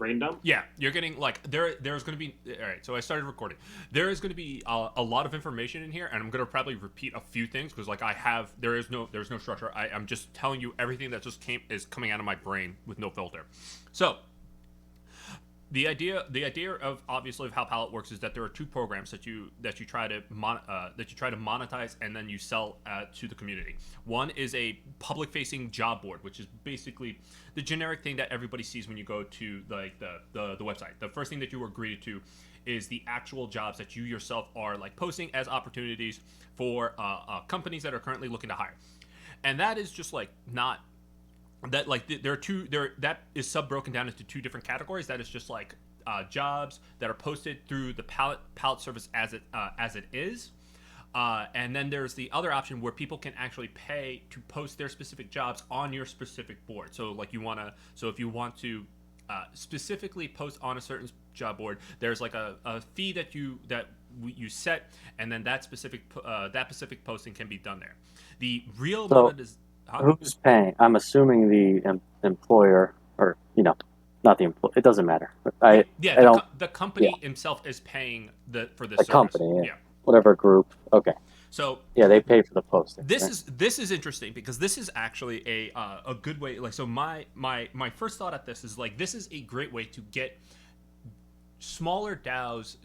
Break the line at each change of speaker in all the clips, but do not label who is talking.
brain dump.
Yeah, you're getting like there's going to be all right. So I started recording. There is going to be a lot of information in here, and I'm going to probably repeat a few things because like there's no structure. I'm just telling you everything that just is coming out of my brain with no filter. So the idea of obviously of how Pallet works is that there are two programs that you try to monetize and then you sell to the community. One is a public facing job board, which is basically the generic thing that everybody sees when you go to like the website. The first thing that you are greeted to is the actual jobs that you yourself are like posting as opportunities for companies that are currently looking to hire, and that is just like not that like there are two there that is sub broken down into two different categories. That is just like jobs that are posted through the pallet service as it is, and then there's the other option where people can actually pay to post their specific jobs on your specific board. So like if you want to specifically post on a certain job board, there's like a fee that you set, and then that specific posting can be done there. The real
So
monetization. Huh?
who's paying? I'm assuming the employer, or not the employer. It doesn't matter.
Yeah,
I
yeah.
I don't.
The
Yeah,
company himself is paying for this
the
service.
company, yeah,
Yeah.
whatever group. Okay,
So
yeah, they pay for the posting,
this
right?
is interesting because this is actually a good way. Like so, my first thought at this is like this is a great way to get smaller DAOs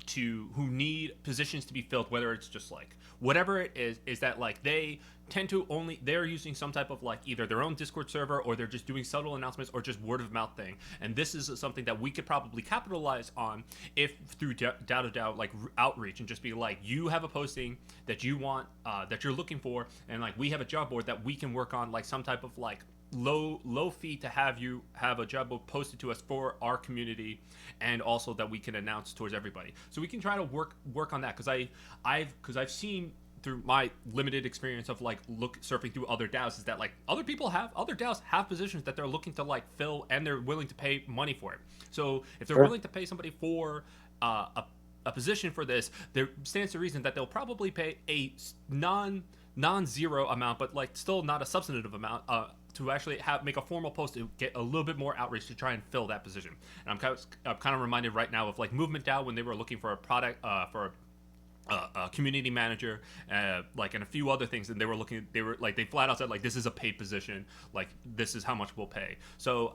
who need positions to be filled, whether it's just like whatever it is that like they tend to only they're using some type of like either their own Discord server or they're just doing subtle announcements or just word of mouth thing. And this is something that we could probably capitalize on if through DAO to DAO like outreach and just be like you have a posting that you want that you're looking for, and like we have a job board that we can work on like some type of like low fee to have you have a job board posted to us for our community, and also that we can announce towards everybody. So we can try to work on that because I've seen through my limited experience of like surfing through other DAOs is that like other DAOs have positions that they're looking to like fill and they're willing to pay money for it. So if they're
Sure.
willing to pay somebody for a position for this, there stands to reason that they'll probably pay a non-zero amount, but like still not a substantive amount, to actually make a formal post to get a little bit more outreach to try and fill that position. And I'm kind of reminded right now of like Movement DAO when they were looking for a product for a community manager, like and a few other things, and they flat out said like this is a paid position, like this is how much we'll pay. So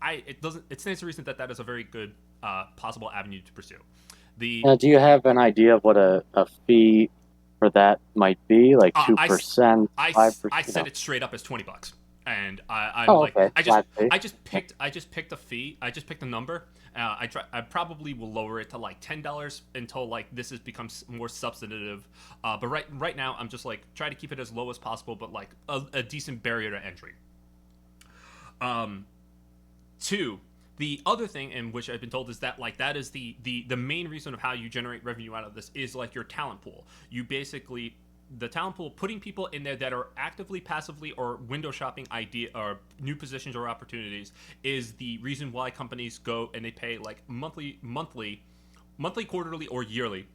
it stands to reason that that is a very good possible avenue to pursue.
Now, do you have an idea of what a fee for that might be? Like
I
2%, 5%?
I set it straight up as $20, and I'm
Oh,
like
okay. Flat fee.
I just picked a fee. I just picked a number. I probably will lower it to like $10 until like this becomes more substantive. But right now I'm just like try to keep it as low as possible, but like a decent barrier to entry. Two, the other thing in which I've been told is that like that is the main reason of how you generate revenue out of this is like your talent pool. You basically the talent pool, putting people in there that are actively, passively, or window shopping idea or new positions or opportunities is the reason why companies go and they pay like monthly, quarterly, or yearly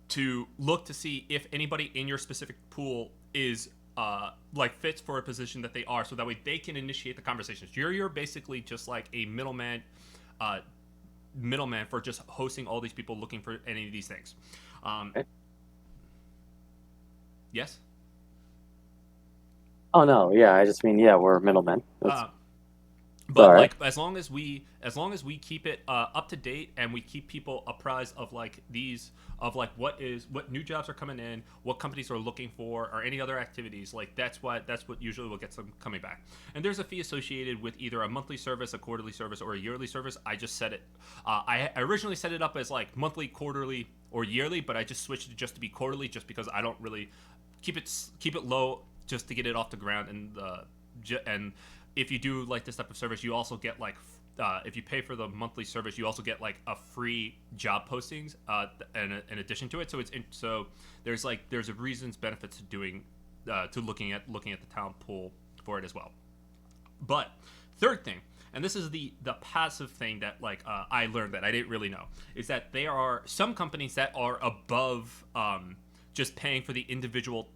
to look to see if anybody in your specific pool is like fits for a position that they are, so that way they can initiate the conversations. You're basically just like a middleman for just hosting all these people looking for any of these things.
Okay.
Yes.
Oh no, yeah. I just mean, yeah, we're middlemen.
But
Alright.
like as long as we keep it up to date and we keep people apprised of like what new jobs are coming in, what companies are looking for, or any other activities, like that's what usually will get them coming back. And there's a fee associated with either a monthly service, a quarterly service, or a yearly service. I just set it. I originally set it up as like monthly, quarterly, or yearly, but I just switched it just to be quarterly, just because I don't really keep it low just to get it off the ground. And if you do like this type of service, you also get like if you pay for the monthly service, you also get like a free job postings in addition to it. So there's a reasons benefits to doing to looking at the talent pool for it as well. But third thing, and this is the passive thing that like I learned that I didn't really know, is that there are some companies that are above just paying for the individual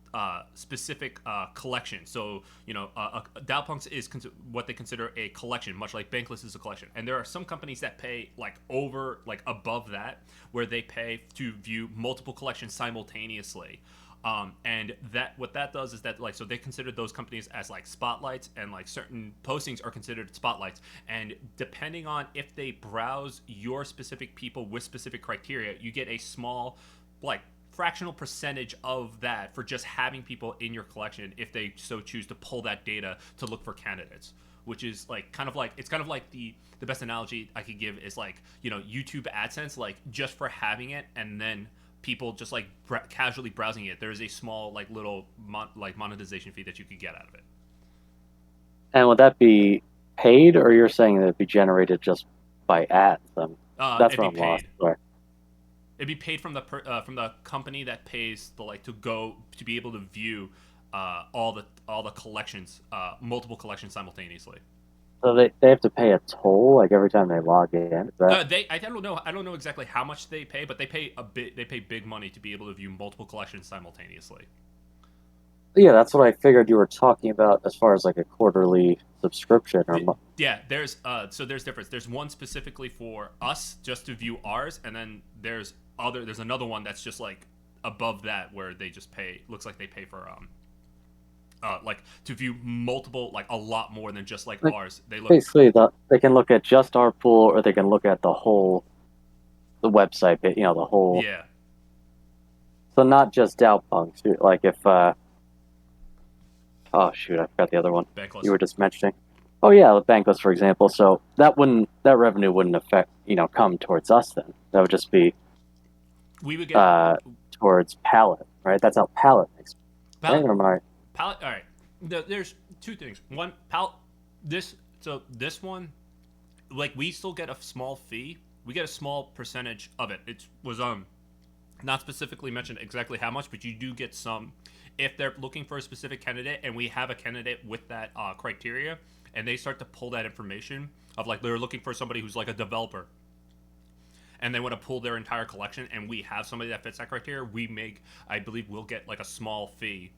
specific collection. So Dowpunks is what they consider a collection, much like Bankless is a collection. And there are some companies that pay above that, where they pay to view multiple collections simultaneously. And that what that does is that so they consider those companies as spotlights, and certain postings are considered spotlights. And depending on if they browse your specific people with specific criteria, you get a small fractional percentage of that for just having people in your collection if they so choose to pull that data to look for candidates, which is it's kind of like the best analogy I could give is YouTube AdSense, just for having it, and then people just casually browsing it, there's a small little monetization fee that you could get out of it.
And would that be paid, or you're saying that it'd be generated just by ads? That's what I'm lost. Right.
It'd be paid from the company that pays to be able to view all the collections, multiple collections simultaneously.
So they have to pay a toll every time they log in.
I don't know exactly how much they pay, but they pay They pay big money to be able to view multiple collections simultaneously.
Yeah, that's what I figured you were talking about as far as a quarterly subscription.
There's difference. There's one specifically for us just to view ours, and then there's another one that's just above that, where they just pay. Looks like they pay for to view multiple, a lot more than just ours.
Basically they can look at just our pool, or they can look at the website, the whole.
Yeah.
So not just Dowpunks. If oh shoot, I forgot the other one.
Bankless.
You were just mentioning. Oh yeah, the Bankless, for example. So that revenue wouldn't affect come towards us then. That would just be
we would get
towards Pallet, right? That's how Pallet makes.
Pallet.
Right?
Pallet. All right. There's two things. One, Pallet. This one, we still get a small fee. We get a small percentage of it. It was not specifically mentioned exactly how much, but you do get some if they're looking for a specific candidate, and we have a candidate with that criteria, and they start to pull that information of they're looking for somebody who's a developer, and they want to pull their entire collection, and we have somebody that fits that criteria. I believe we'll get a small fee.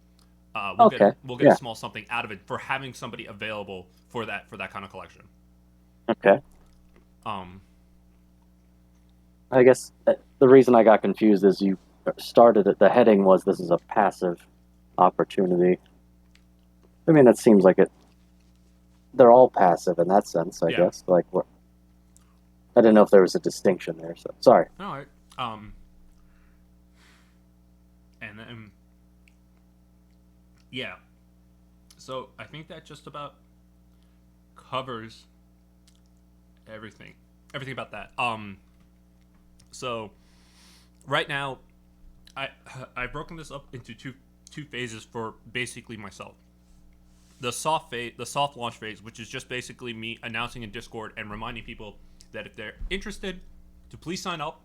We'll get a small something out of it for having somebody available for that kind of collection.
Okay. I guess the reason I got confused is you started it. The heading was this is a passive opportunity. I mean, it seems like it. They're all passive in that sense, I guess. What? I didn't know if there was a distinction there. So sorry.
All right. And then. Yeah. So I think that just about covers everything about that. So right now I've broken this up into two phases for basically myself. The soft launch phase, which is just basically me announcing in Discord and reminding people that if they're interested to please sign up.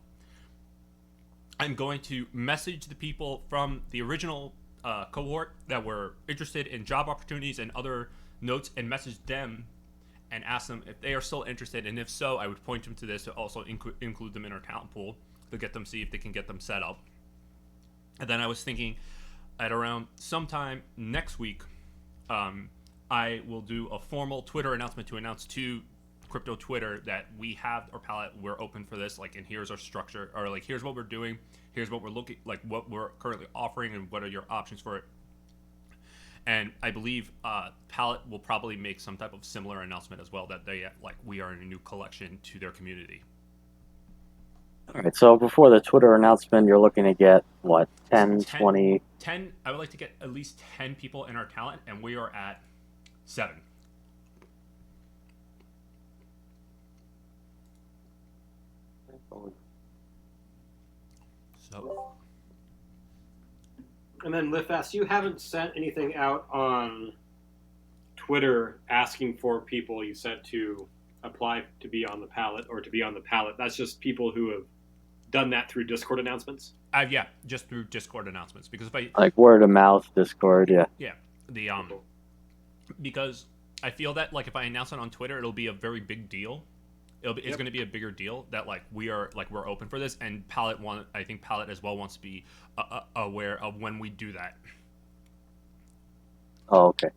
I'm going to message the people from the original cohort that were interested in job opportunities and other notes, and message them and ask them if they are still interested, and if so, I would point them to this to also include them in our talent pool to get them, see if they can get them set up. And then I was thinking at around sometime next week, I will do a formal Twitter announcement to announce to crypto Twitter that we have our palette, we're open for this, and here's our structure, or here's what we're doing, here's what we're looking, what we're currently offering, and what are your options for it. And I believe Palette will probably make some type of similar announcement as well, that they we are in a new collection to their community.
All right, so before the Twitter announcement, you're looking to get, what, 10, 20?
10, I would like to get at least 10 people in our talent, and we are at 7. So.
And then LiftFast, you haven't sent anything out on Twitter asking for people you sent to apply to be on the palette or to be on the palette. That's just people who have done that through Discord announcements?
Yeah, just through Discord announcements. Because if I
word of mouth, Discord, yeah.
Yeah, because I feel that if I announce it on Twitter, it'll be a very big deal. It's going to be a bigger deal that we're open for this, and I think Palette as well wants to be aware of when we do that.
Oh, okay.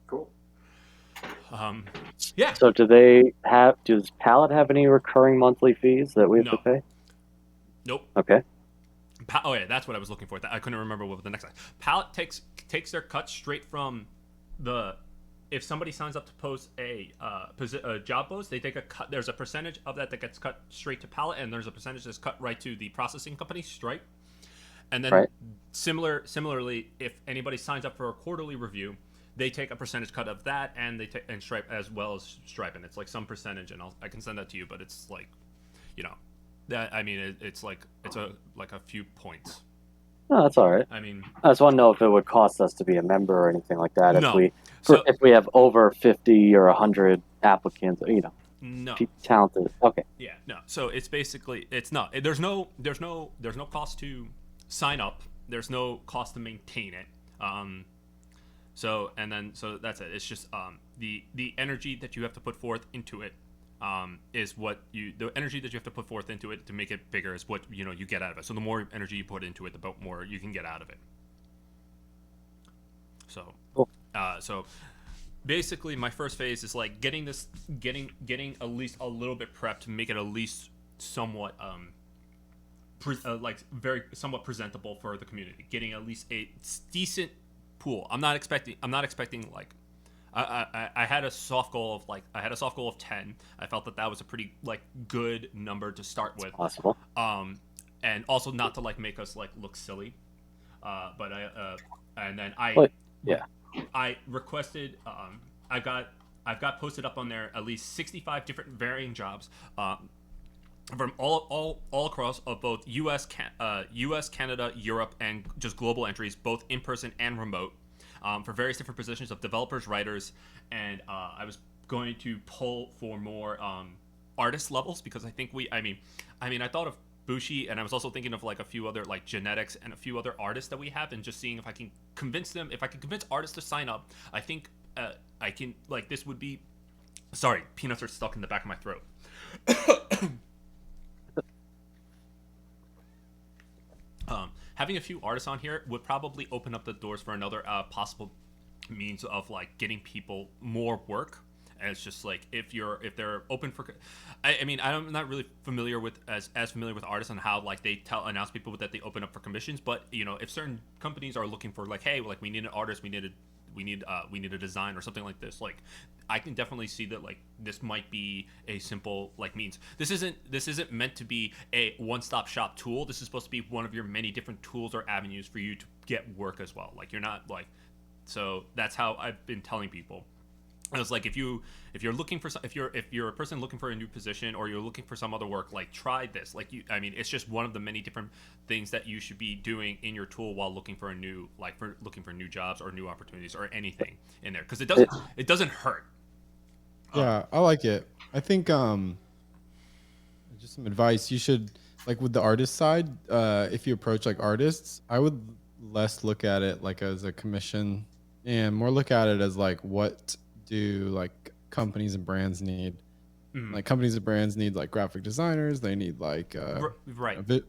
Cool.
Yeah.
So does Pallet have any recurring monthly fees that we have to
No.
pay?
Nope.
Okay.
Oh yeah, that's what I was looking for. I couldn't remember what the next one. Pallet takes their cut straight from the. If somebody signs up to post a job post, they take a cut. There's a percentage of that gets cut straight to Pallet, and there's a percentage that's cut right to the processing company, Stripe. And then
Right.
similarly, if anybody signs up for a quarterly review, they take a percentage cut of that, and they take and Stripe as well as Stripe, and it's like some percentage, and I can send that to you, but it's like, you know, that I mean it's a few points.
No, that's all right.
I mean,
I just want to know if it would cost us to be a member or anything like that.
No.
If we have over 50 or 100 applicants,
no.
talented. Okay.
Yeah, no. So it's basically there's no cost to sign up. There's no cost to maintain it. So that's it. It's just the energy that you have to put forth into it is what the energy that you have to put forth into it to make it bigger is what you get out of it. So the more energy you put into it, the more you can get out of it. So
Cool.
So basically my first phase is like getting at least a little bit prepped to make it at least somewhat very somewhat presentable for the community, getting at least a decent pool. I'm not expecting like I had a soft goal of 10. I felt that was a pretty good number to start with.
Possible.
And also not to make us look silly. But I requested I've got posted up on there at least 65 different varying jobs from all across of both US, Canada, Europe, and just global entries, both in person and remote, for various different positions of developers, writers, and I was going to pull for more artist levels because I think I thought of Bushi, and I was also thinking of a few other Genetics and a few other artists that we have, and just seeing if I can convince them. If I can convince artists to sign up, I think I can. This would be. Sorry, peanuts are stuck in the back of my throat. Having a few artists on here would probably open up the doors for another possible means of getting people more work. And it's just if they're open for, I'm not really familiar with as familiar with artists on how they announce people that they open up for commissions. But if certain companies are looking for hey, we need an artist, we need a design or something like this, I can definitely see that this might be a simple means. This isn't meant to be a one-stop shop tool. This is supposed to be one of your many different tools or avenues for you to get work as well. You're not so that's how I've been telling people. I was if you're looking for if you're a person looking for a new position, or you're looking for some other work, try this. It's just one of the many different things that you should be doing in your tool while looking for looking for new jobs or new opportunities or anything in there, because it doesn't hurt.
Yeah, I like it. I think just some advice. You should with the artist side. If you approach artists, I would less look at it as a commission and more look at it as what do companies and brands need. Companies and brands need graphic designers, they need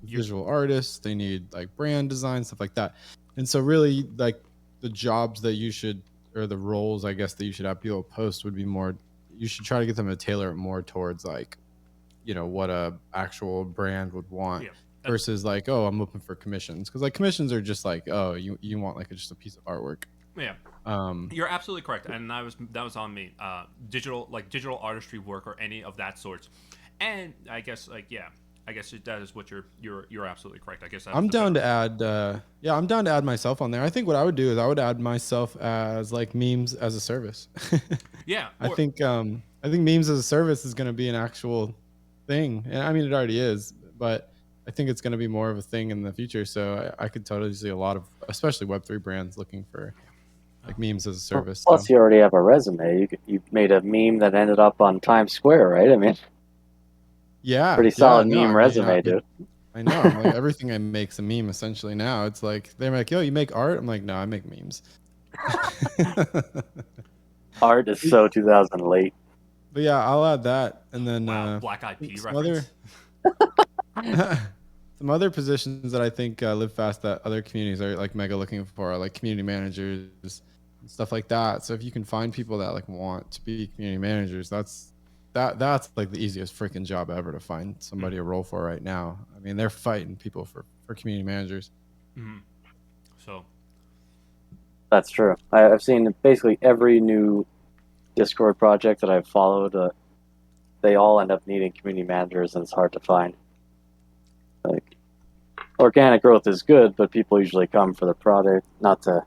visual artists, they need brand design, stuff like that. And so really the jobs that you should, or the roles I guess that you should have people post, would be more, you should try to get them to tailor it more towards what a actual brand would want. Versus oh, I'm looking for commissions, because commissions are just oh, you want just a piece of artwork.
Yeah. You're absolutely correct, and that was on me. Digital artistry work or any of that sorts, and I guess that is what you're absolutely correct. I guess
I'm down to add. I'm down to add myself on there. I think what I would do is I would add myself as memes as a service.
Yeah.
I think memes as a service is going to be an actual thing, and it already is, but I think it's going to be more of a thing in the future. So I could totally see a lot of, especially Web3 brands, looking for memes as a service.
Plus, you already have a resume. You made a meme that ended up on Times Square, right?
Yeah,
pretty solid meme resume, dude.
I know. Everything I make's a meme essentially now. It's they're yo, you make art? I'm no, I make memes.
Art is so 2000 late.
But yeah, I'll add that, and then
Black Eyed Peas reference.
Some other positions that I think live fast that other communities are mega looking for are community managers, and stuff like that. So if you can find people that like want to be community managers, that's like the easiest freaking job ever to find somebody a role for right now. I mean, they're fighting people for community managers.
Mm-hmm. So
That's true. I've seen basically every new Discord project that I've followed. They all end up needing community managers, and it's hard to find. Like, organic growth is good, but people usually come for the product, not to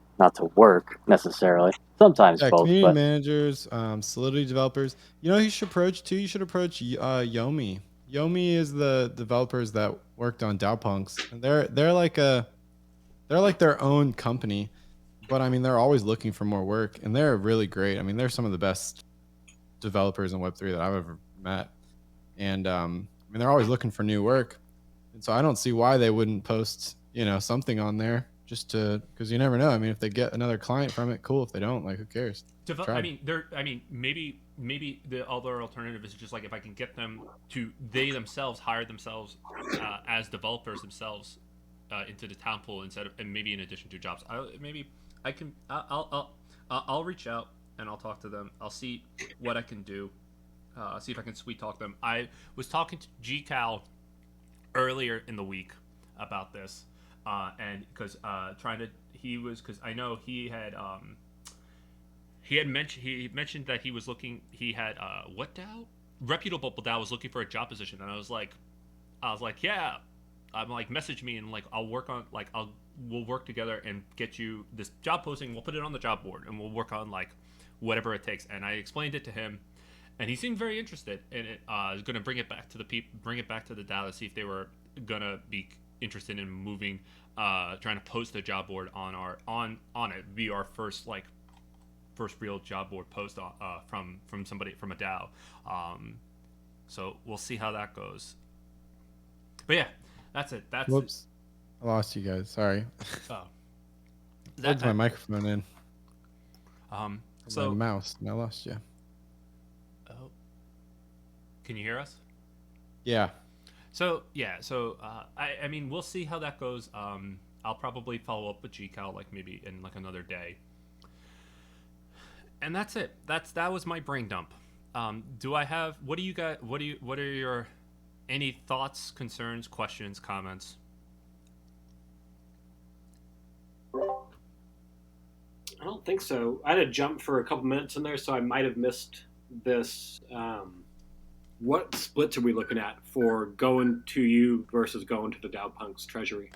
work necessarily. Sometimes
Yeah,
both,
community
but
managers, Solidity developers. You know who you should approach too? You should approach Yomi. Yomi is the developers that worked on DAOpunks, and they're like their own company, but I mean they're always looking for more work, and they're really great. I mean they're some of the best developers in Web3 that I've ever met, and I mean they're always looking for new work, and so I don't see why they wouldn't post something on there just to, because you never know. I mean if they get another client from it, cool. If they don't, like who cares?
I mean, maybe the other alternative is just like if I can get them to they themselves hire themselves as developers themselves into the town pool instead of, and maybe in addition to jobs. I'll reach out and I'll talk to them. I'll see what I can do. See if I can sweet talk them. I was talking to GCal earlier in the week about this, and because because I know he mentioned that he was looking. He had what DAO? Reputable DAO was looking for a job position, and I was like, yeah. I'm like, message me and like we'll work together and get you this job posting. We'll put it on the job board and we'll work on like whatever it takes. And I explained it to him, and he seemed very interested in it. I was gonna bring it back to the DAO to see if they were gonna be interested in moving, trying to post the job board on it. Be our first real job board post from somebody from a DAO. So we'll see how that goes. But yeah, that's it.
Whoops, I lost you guys. Sorry.
Oh.
Plugged my microphone in.
So
my mouse, and I lost you.
Oh. Can you hear us?
Yeah.
So yeah, I mean we'll see how that goes. I'll probably follow up with GCal like maybe in like another day. And that's it. That was my brain dump. Do I have? What are your any thoughts, concerns, questions, comments?
I don't think so. I had to jump for a couple minutes in there, so I might have missed this. What splits are we looking at for going to you versus going to the DAOpunks treasury?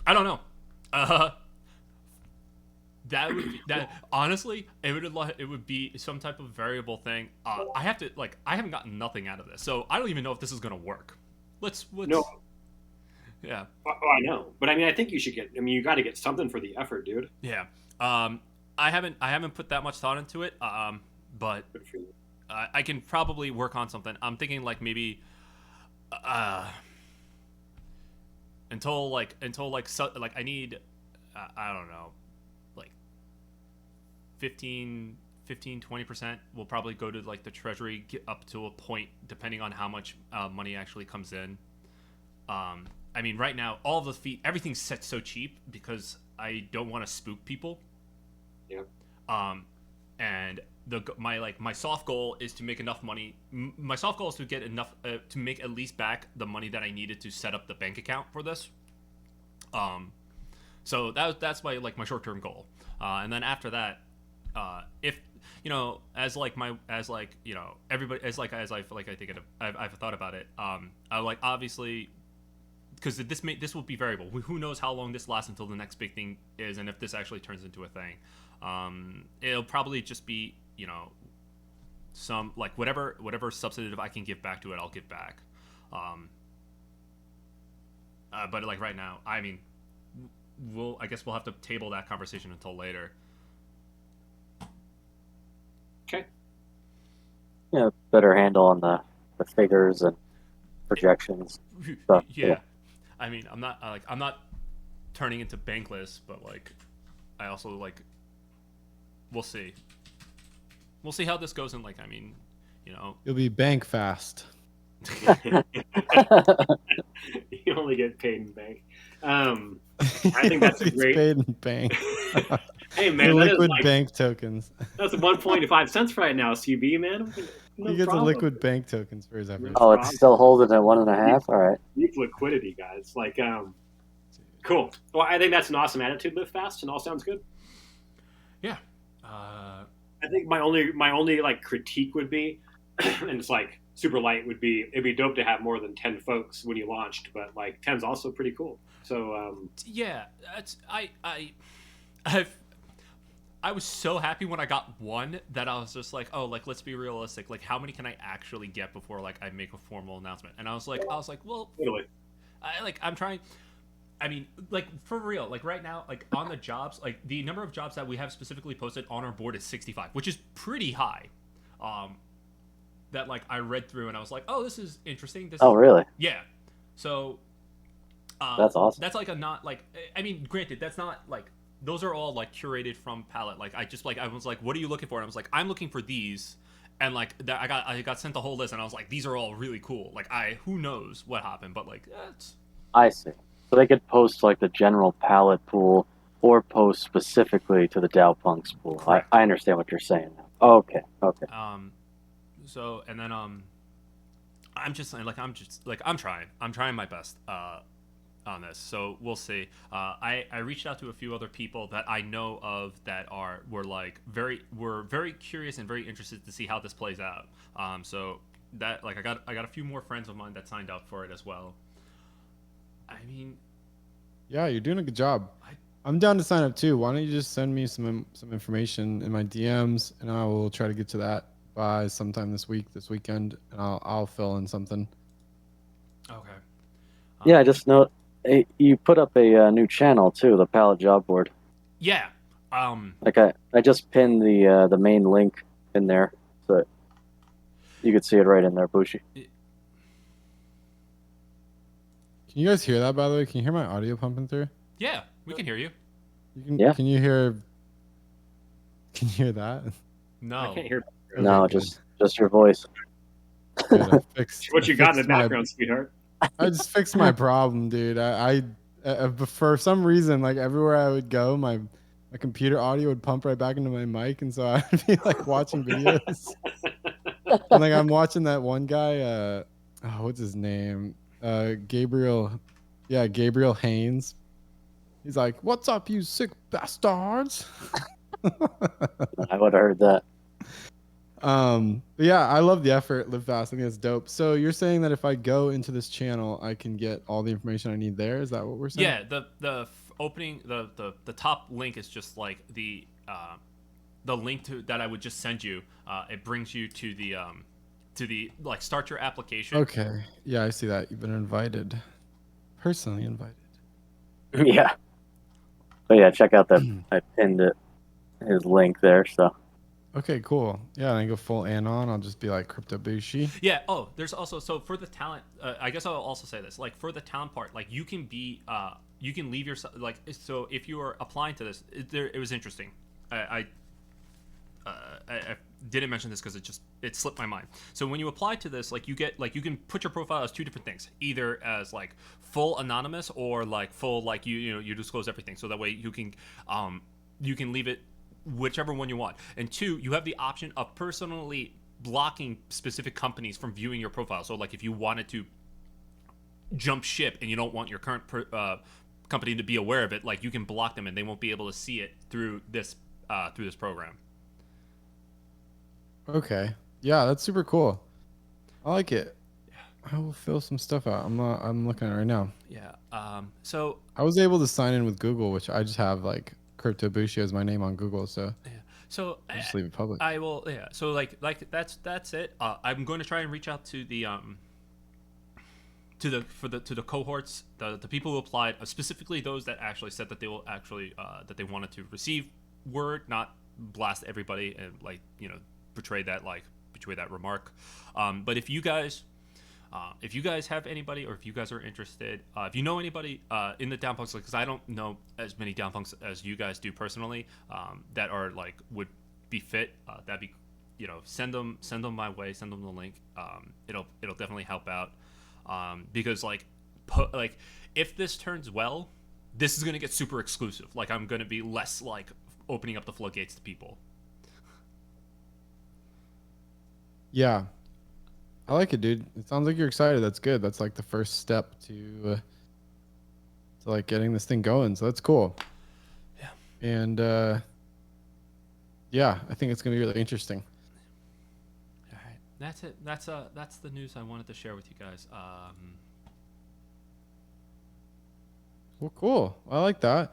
I don't know. Honestly, it would be some type of variable thing. I haven't gotten nothing out of this, so I don't even know if this is gonna work. Let's
no.
Yeah.
Oh, I know, but I mean, I think you should get. I mean, you got to get something for the effort, dude.
Yeah. I haven't put that much thought into it. But
Good for you.
I can probably work on something. I'm thinking like maybe until I need I don't know, like 15-20% will probably go to like the treasury, get up to a point depending on how much money actually comes in. I mean right now all of the everything's set so cheap because I don't want to spook people.
Yeah.
And my soft goal is to make enough money. My soft goal is to get enough to make at least back the money that I needed to set up the bank account for this. So that's my short-term goal. And then after that, if everybody I've thought about it. I like obviously. Because this will be variable. Who knows how long this lasts until the next big thing is, and if this actually turns into a thing. It'll probably just be some like whatever substantive I can give back to it, I'll give back. But like right now, I mean, I guess we'll have to table that conversation until later.
Okay.
Yeah, better handle on the figures and projections. Stuff.
Yeah. I mean, I'm not turning into Bankless, but like, I also like, we'll see how this goes. And like, I mean,
You'll be bank fast.
You only get paid in bank. I think that's a great.
Paid in bank.
Hey
The
man, that is
liquid
like
bank tokens.
that's 1.5 cents right now, CB man. No
He gets the
problem.
liquid bank tokens for his efforts.
Oh, it's still holding at 1.5. All right.
Deep liquidity, guys. Like, cool. Well, I think that's an awesome attitude. Live fast, and all sounds good.
Yeah.
I think my only like critique would be, and it's like super light would be it'd be dope to have more than 10 folks when you launched, but like 10's also pretty cool. So
Yeah. That's I've I was so happy when I got one that I was just like, oh, like let's be realistic. Like, how many can I actually get before like I make a formal announcement? And I was like, well,
totally.
I'm trying. I mean, like for real, like right now, like on the jobs, like the number of jobs that we have specifically posted on our board is 65, which is pretty high. That like I read through and I was like, oh, this is interesting.
Oh, really?
Yeah. So
That's awesome.
that's like a not like I mean, granted, that's not like those are all like curated from Palette. Like I was like, what are you looking for? And I was like, I'm looking for these. And like that, I got sent the whole list, and I was like, these are all really cool. Like who knows what happened, but like that's
I see. So they could post like the general palette pool or post specifically to the Dow Punks pool.
Correct.
I understand what you're saying now. Okay. Okay.
So and then I'm just saying, like I'm trying my best on this, so we'll see. I reached out to a few other people that I know of that were very curious and very interested to see how this plays out. So that like I got a few more friends of mine that signed up for it as well. I mean,
Yeah, you're doing a good job. I'm down to sign up too. Why don't you just send me some information in my DMs, and I will try to get to that by sometime this weekend, and I'll fill in something.
okay.
Yeah, I just know you put up a new channel too, the palette job board.
Yeah.
Like I just pinned the main link in there, so you could see it right in there, Bushi.
Can you guys hear that, by the way? Can you hear my audio pumping through?
Yeah, we can hear you.
Yeah.
Can you hear that?
No.
I can't hear.
No,
good.
just your voice.
Good, I fixed-
What you
I
got in the
fixed my-
background, sweetheart?
I just fixed my problem, dude. But for some reason, like everywhere I would go, my computer audio would pump right back into my mic, and so I'd be like watching videos. And like I'm watching that one guy, what's his name? Gabriel Haynes. He's like, "What's up, you sick bastards?"
I would have heard that.
But yeah, I love the effort. Live fast. I think that's dope. So you're saying that if I go into this channel, I can get all the information I need there? Is that what we're saying?
Yeah, the opening the top link is just like the link to that I would just send you. It brings you to the like start your application.
Okay. Yeah, I see that. You've been invited. Personally invited.
Yeah. But yeah, check out that I pinned his link there. So
Okay, cool. Yeah, and I go full anon. I'll just be like Crypto Bushi.
Yeah. Oh, there's also so for the talent. I guess I'll also say this. Like for the talent part, like you can be you can leave yourself like so if you are applying to this, it was interesting. I didn't mention this because it slipped my mind. So when you apply to this, like you can put your profile as two different things, either as like full anonymous or like full like you disclose everything. So that way you can leave it whichever one you want. And two, you have the option of personally blocking specific companies from viewing your profile. So like if you wanted to jump ship and you don't want your current company to be aware of it, like you can block them and they won't be able to see it through this program.
Okay. Yeah, that's super cool. I like it. I will fill some stuff out. I'm looking at it right now.
Yeah. So
I was able to sign in with Google, which I just have like Crypto Bushi as my name on Google, so
yeah. So
I'll just leave it public.
I will. Yeah. So like that's it. I'm going to try and reach out to the to the cohorts, the people who applied, specifically those that actually said that they will actually that they wanted to receive word, not blast everybody and like betray that remark. But if you guys have anybody, or if you guys are interested, if you know anybody in the downpunks, because I don't know as many downpunks as you guys do personally, that are like would be fit, that'd be send them my way, send them the link. It'll definitely help out, because like if this turns well, this is gonna get super exclusive. Like I'm gonna be less like opening up the floodgates to people.
Yeah, I like it, dude. It sounds like you're excited. That's good. That's like the first step to like getting this thing going. So that's cool.
Yeah.
And yeah, I think it's gonna be really interesting.
All right, that's it. That's the news I wanted to share with you guys.
Well, cool. I like that.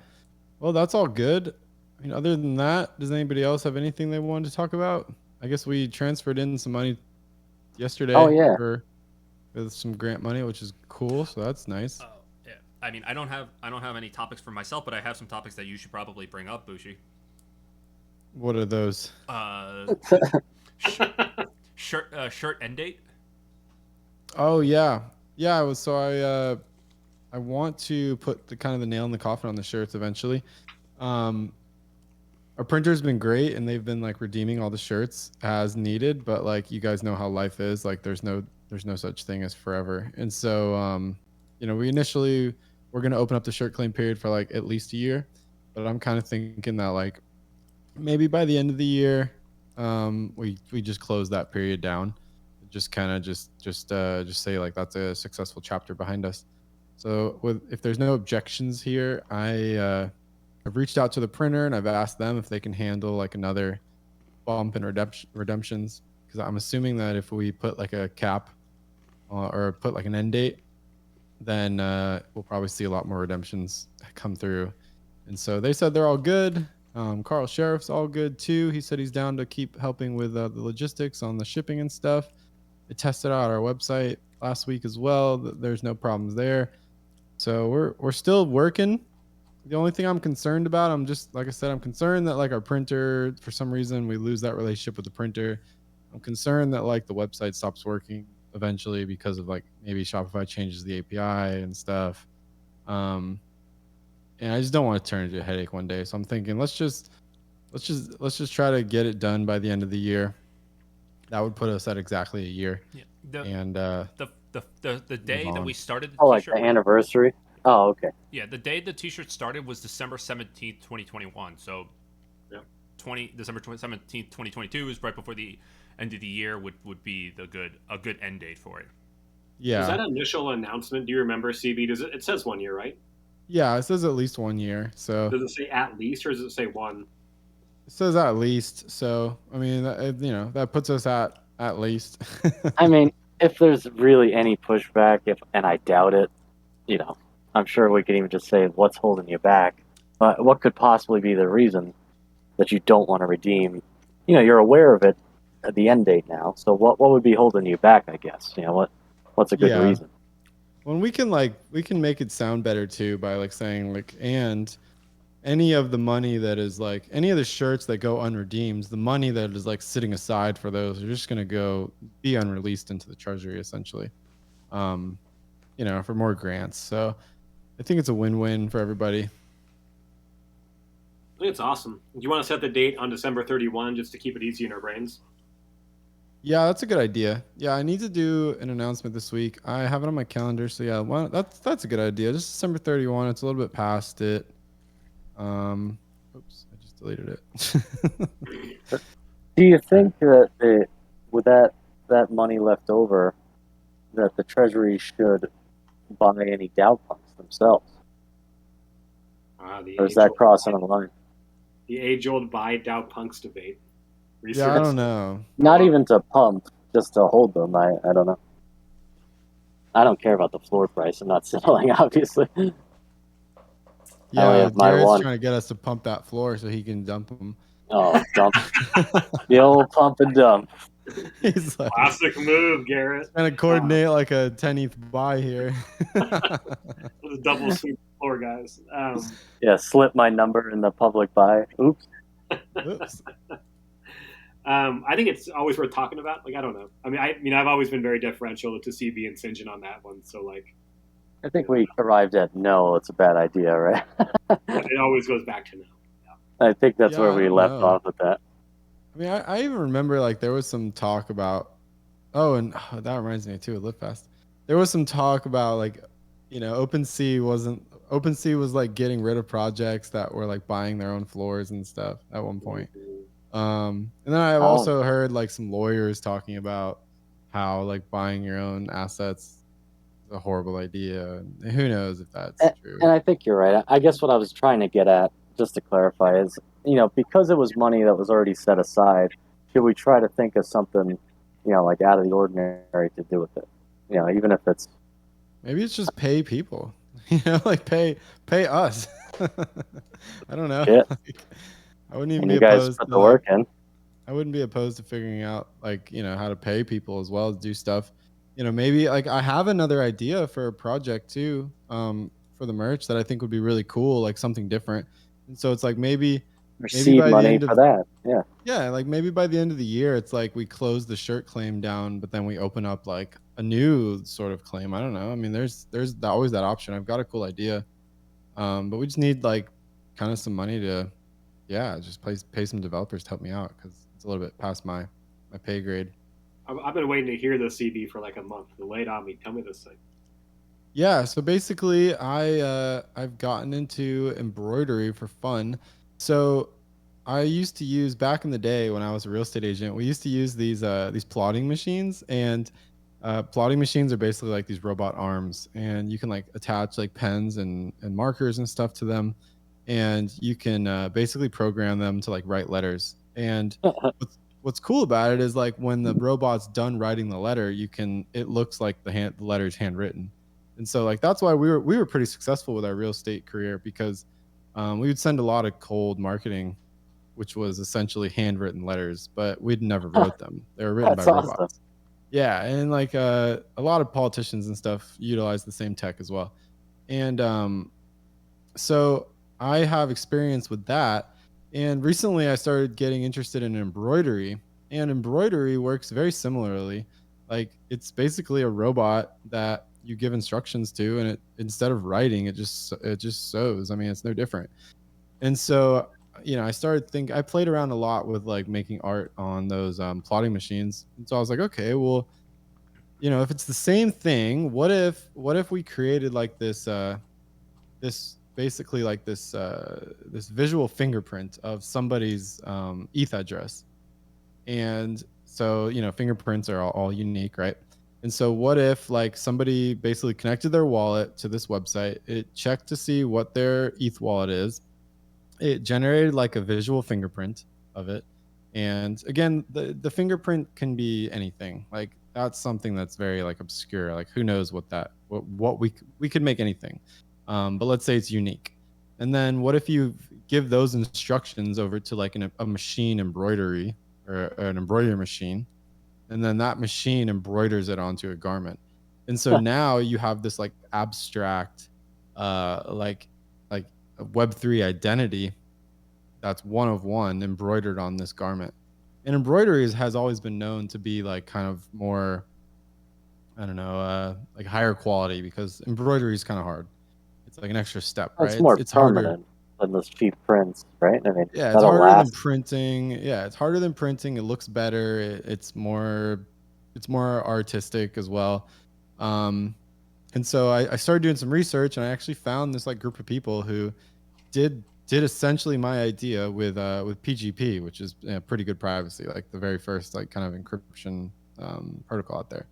Well, that's all good. I mean, other than that, does anybody else have anything they wanted to talk about? I guess we transferred in some money yesterday.
Oh, yeah.
With some grant money, which is cool. So that's nice.
Yeah. I mean, I don't have any topics for myself, but I have some topics that you should probably bring up, Bushi.
What are those?
Shirt end date.
Oh yeah, yeah. I want to put the kind of the nail in the coffin on the shirts eventually. Our printer's been great and they've been like redeeming all the shirts as needed, but like you guys know how life is, like there's no such thing as forever. And so you know, we're going to open up the shirt claim period for like at least a year, but I'm kind of thinking that like maybe by the end of the year we just close that period down, just kind of just say like that's a successful chapter behind us. So if there's no objections here, I've reached out to the printer and I've asked them if they can handle like another bump in redemptions, because I'm assuming that if we put like a cap or put like an end date, then we'll probably see a lot more redemptions come through. And so they said they're all good. Carl Sheriff's all good too. He said he's down to keep helping with the logistics on the shipping and stuff. I tested out our website last week as well. There's no problems there. So we're still working. The only thing I'm concerned about, I'm just, like I said, I'm concerned that like our printer, for some reason, we lose that relationship with the printer. I'm concerned that like the website stops working eventually because of like maybe Shopify changes the API and stuff. And I just don't want to turn into a headache one day. So I'm thinking let's just try to get it done by the end of the year. That would put us at exactly a year.
Yeah.
And
the day that we started the
Oh, like
t-shirt
the
run-
anniversary? Oh, okay.
Yeah, the day the t-shirt started was December 17th, 2021. So December 17th, 2022 is right before the end of the year would be a good end date for it.
Yeah.
Was that initial announcement? Do you remember, CB? It says 1 year, right?
Yeah, it says at least 1 year. So
Does it say at least, or does it say one?
it says at least. So I mean, you know, that puts us at least.
I mean, if there's really any pushback, and I doubt it, you know, I'm sure we could even just say what's holding you back. But what could possibly be the reason that you don't want to redeem? You know, you're aware of it at the end date now. So what would be holding you back? I guess, you know, what's a good
Yeah.
reason?
When we can make it sound better too by like saying like, and any of the money that is like any of the shirts that go unredeemed, the money that is like sitting aside for those are just going to be unreleased into the treasury essentially, you know, for more grants. So I think it's a win-win for everybody.
I think it's awesome. Do you want to set the date on December 31 just to keep it easy in our brains?
Yeah, that's a good idea. Yeah, I need to do an announcement this week. I have it on my calendar. So yeah, that's a good idea. Just December 31. It's a little bit past it. Oops, I just deleted it.
Do you think that with that money left over, that the Treasury should buy any Dow punks themselves? Or is that crossing the line?
The age-old buy Dow punks debate.
Yeah, I don't know.
Not even to pump, just to hold them. I don't know. I don't care about the floor price. I'm not selling, obviously.
Yeah,
my
Garrett's
one.
trying to get us to pump that floor so he can dump them.
Oh, dump. The old pump and dump.
He's like
Classic move, Garrett.
trying to coordinate like a 10th buy here.
Double sweep floor, guys.
Yeah, slip my number in the public buy. Oops.
Oops.
I think it's always worth talking about. Like, I don't know. I mean, I've always been very deferential to CB and St. John on that one. So, like,
I think we arrived at no, it's a bad idea, right?
it always goes back to no.
I think that's
Yeah,
where
I
we
don't
left
know.
off with that.
I mean, I even remember like there was some talk about, that reminds me too of LiftFast. There was some talk about like, you know, OpenSea wasn't OpenSea was like getting rid of projects that were like buying their own floors and stuff at one point. And then I've
Oh.
also heard like some lawyers talking about how like buying your own assets is a horrible idea. And who knows if that's true.
And I think you're right. I guess what I was trying to get at, just to clarify, is, you know, because it was money that was already set aside, should we try to think of something, you know, like out of the ordinary to do with it? You know, even if it's
Maybe it's just pay people, you know, like pay us. I don't know.
Yeah.
Like, I wouldn't even
and
be
you guys
opposed
put
to
the work in.
I wouldn't be opposed to figuring out like, you know, how to pay people as well as do stuff. You know, maybe like I have another idea for a project too, for the merch that I think would be really cool, like something different. And so it's like maybe
Seed
by the
money
end
for
of
that. Yeah.
yeah, like maybe by the end of the year, it's like we close the shirt claim down, but then we open up like a new sort of claim. I don't know. I mean, there's always that option. I've got a cool idea, but we just need like kind of some money to, yeah, just pay some developers to help me out because it's a little bit past my pay grade.
I've been waiting to hear the CV for like a month. Lay it on me. Tell me this thing.
Yeah, so basically I've gotten into embroidery for fun. So I used to use back in the day when I was a real estate agent, we used to use these plotting machines, and plotting machines are basically like these robot arms, and you can like attach like pens and markers and stuff to them, and you can basically program them to like write letters. And what's cool about it is like when the robot's done writing the letter, it looks like the letter's handwritten. And so like that's why we were pretty successful with our real estate career because we would send a lot of cold marketing, which was essentially handwritten letters, but we'd never wrote them. They were written by
That's
robots.
awesome.
Yeah, and like a lot of politicians and stuff utilize the same tech as well. And so I have experience with that. And recently I started getting interested in embroidery, and embroidery works very similarly. Like it's basically a robot that you give instructions to, and it instead of writing, it just sews. I mean, it's no different. And so, you know, I played around a lot with like making art on those plotting machines. And so I was like, okay, well, you know, if it's the same thing, what if we created like this basically like this visual fingerprint of somebody's ETH address. And so, you know, fingerprints are all unique, right? And so what if like somebody basically connected their wallet to this website, it checked to see what their ETH wallet is, it generated like a visual fingerprint of it. And again, the fingerprint can be anything. Like that's something that's very like obscure. Like who knows what we could make anything. But let's say it's unique. And then what if you give those instructions over to like a machine embroidery or an embroidery machine, and then that machine embroiders it onto a garment. And so now you have this like abstract, like a Web3 identity that's one of one embroidered on this garment. And embroidery has always been known to be like kind of more, I don't know, like higher quality because embroidery is kind of hard. It's like an extra step, right?
It's more
it's harder.
permanent than those cheap prints, right? I mean,
Yeah, it's
that'll
harder than
last.
printing. Yeah, it's harder than printing. It looks better. It's more artistic as well. And so I started doing some research, and I actually found this like group of people who did essentially my idea with PGP, which is pretty good privacy, like the very first like kind of encryption protocol out there.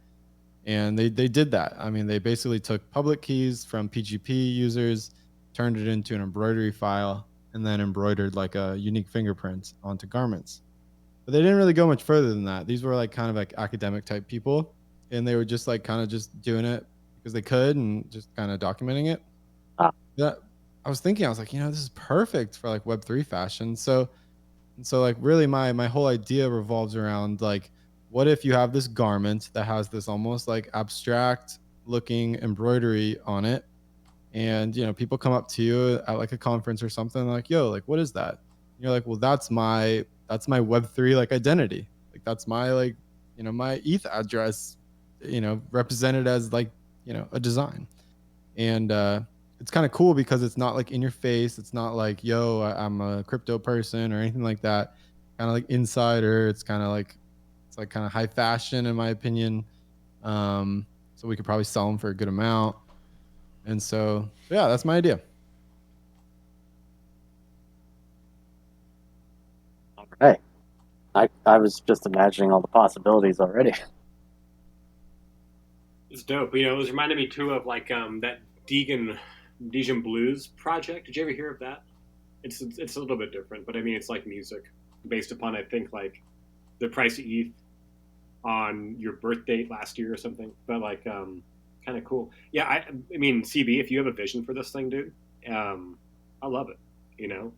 And they did that. I mean, they basically took public keys from PGP users, turned it into an embroidery file, and then embroidered like a unique fingerprint onto garments. But they didn't really go much further than that. These were like kind of like academic type people, and they were just like kind of just doing it because they could and just kind of documenting it.
Ah.
Yeah, I was thinking, I was like, you know, this is perfect for like Web3 fashion. So like really my whole idea revolves around like, what if you have this garment that has this almost like abstract looking embroidery on it, and you know people come up to you at like a conference or something like, yo, like what is that? And you're like, well, that's my Web3 like identity. Like that's my like, you know, my ETH address, you know, represented as like, you know, a design. And it's kind of cool because it's not like in your face. It's not like, yo, I'm a crypto person or anything like that. Kind of like insider. It's kind of like kind of high fashion in my opinion. So we could probably sell them for a good amount. And so yeah, that's my idea.
I was just imagining all the possibilities already.
It's dope. You know, it was reminding me too of like that Dejan Blues project. Did you ever hear of that? It's a little bit different, but I mean it's like music based upon I think like the price of ETH on your birth date last year or something. But like kind of cool. Yeah, I mean CB, if you have a vision for this thing, dude, I love it. You know,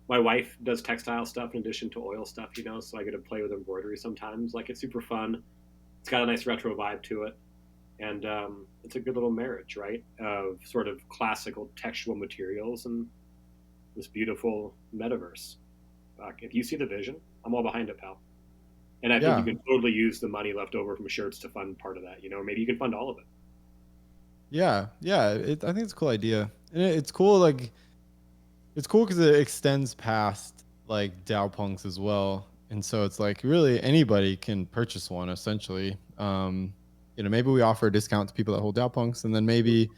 my wife does textile stuff in addition to oil stuff. You know, so I get to play with embroidery sometimes. Like it's super fun. It's got a nice retro vibe to it. And it's a good little marriage, right? Of sort of classical textual materials and this beautiful metaverse. If you see the vision, I'm all behind it, pal. And I think you can totally use the money left over from shirts to fund part of that. You know, maybe you can fund all of it.
Yeah. I think it's a cool idea, and it's cool. Like, it's cool because it extends past like DAO punks as well, and so it's like really anybody can purchase one essentially. Maybe we offer a discount to people that hold DAO punks, and then maybe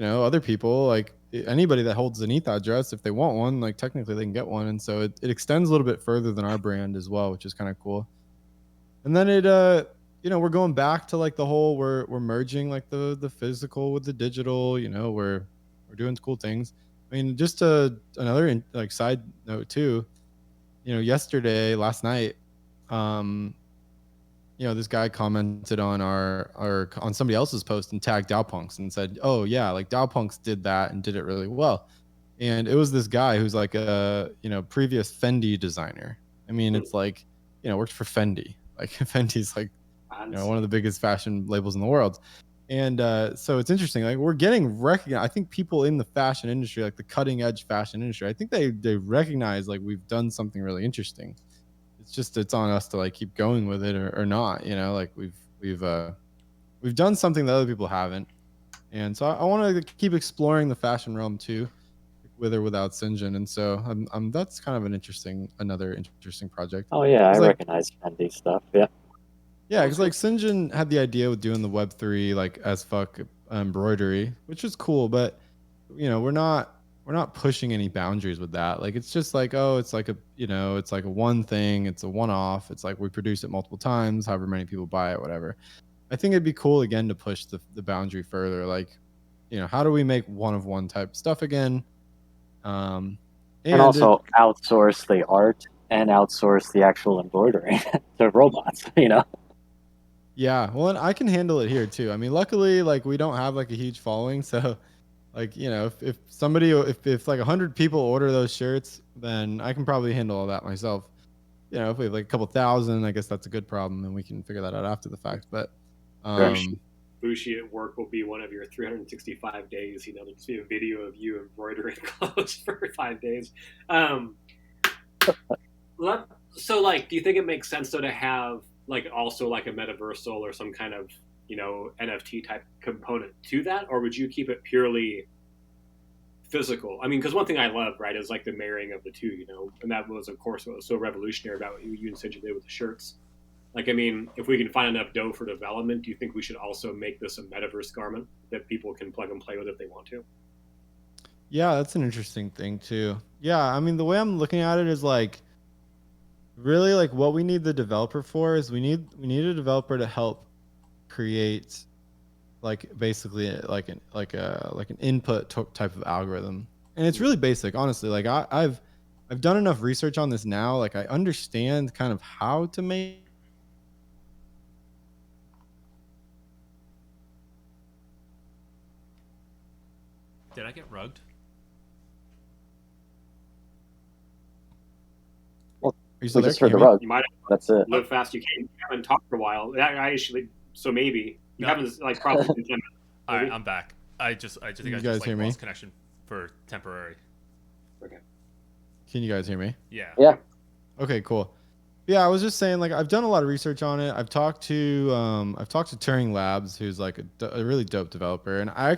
other people, like anybody that holds an ETH address, if they want one, like technically they can get one. And so it extends a little bit further than our brand as well, which is kind of cool. And then we're going back to like the whole, we're merging like the physical with the digital, we're doing cool things. I mean, just another like side note too, last night, this guy commented on on somebody else's post and tagged DAO punks and said, oh yeah, like DAO punks did that and did it really well. And it was this guy who's like a previous Fendi designer. I mean, it's like worked for Fendi. Like Fendi's like one of the biggest fashion labels in the world. And so it's interesting, like we're getting recognized. I think people in the fashion industry, like the cutting edge fashion industry, I think they recognize like we've done something really interesting. It's on us to like keep going with it or not, like we've done something that other people haven't. And so I want to keep exploring the fashion realm too, with or without Synjin. And so I'm that's kind of another interesting project.
Oh yeah, I recognize Fendi stuff. Yeah,
because like Synjin had the idea with doing the Web3 like as fuck embroidery, which is cool, but we're not pushing any boundaries with that. Like it's just like, oh, it's like it's like a one thing, it's a one-off. It's like we produce it multiple times, however many people buy it, whatever. I think it'd be cool again to push the boundary further. Like, how do we make one-of-one type stuff again? And
also outsource the art and outsource the actual embroidery to robots,
Yeah, well, and I can handle it here too. I mean, luckily, like we don't have like a huge following, so like if somebody if like 100 people order those shirts, then I can probably handle all that myself. If we have like a couple thousand, I guess that's a good problem, and we can figure that out after the fact. But
Bushi at work will be one of your 365 days. There'll just be a video of you embroidering clothes for 5 days. So, like, do you think it makes sense though to have like also like a metaversal or some kind of NFT type component to that, or would you keep it purely physical? I mean, because one thing I love, right, is like the marrying of the two, and that was of course what was so revolutionary about what you and Synjin did with the shirts. Like, I mean, if we can find enough dough for development, do you think we should also make this a metaverse garment that people can plug and play with if they want to?
Yeah, that's an interesting thing too. Yeah, I mean, the way I'm looking at it is like really like what we need the developer for is we need a developer to help create like basically like an input type of algorithm. And it's really basic, honestly. Like I've done enough research on this now. Like I understand kind of how to make.
Did I get rugged?
Are you still there?
Just heard the rug.
You might have
That's it.
live fast. You can't. You haven't talked for a while. I actually. So maybe you haven't like probably.
All right, I'm back. I think I just like lost connection for temporary.
Okay.
Can you guys hear me?
Yeah.
Yeah.
Okay, cool. Yeah, I was just saying, like, I've done a lot of research on it. I've talked to Turing Labs, who's like a really dope developer, and I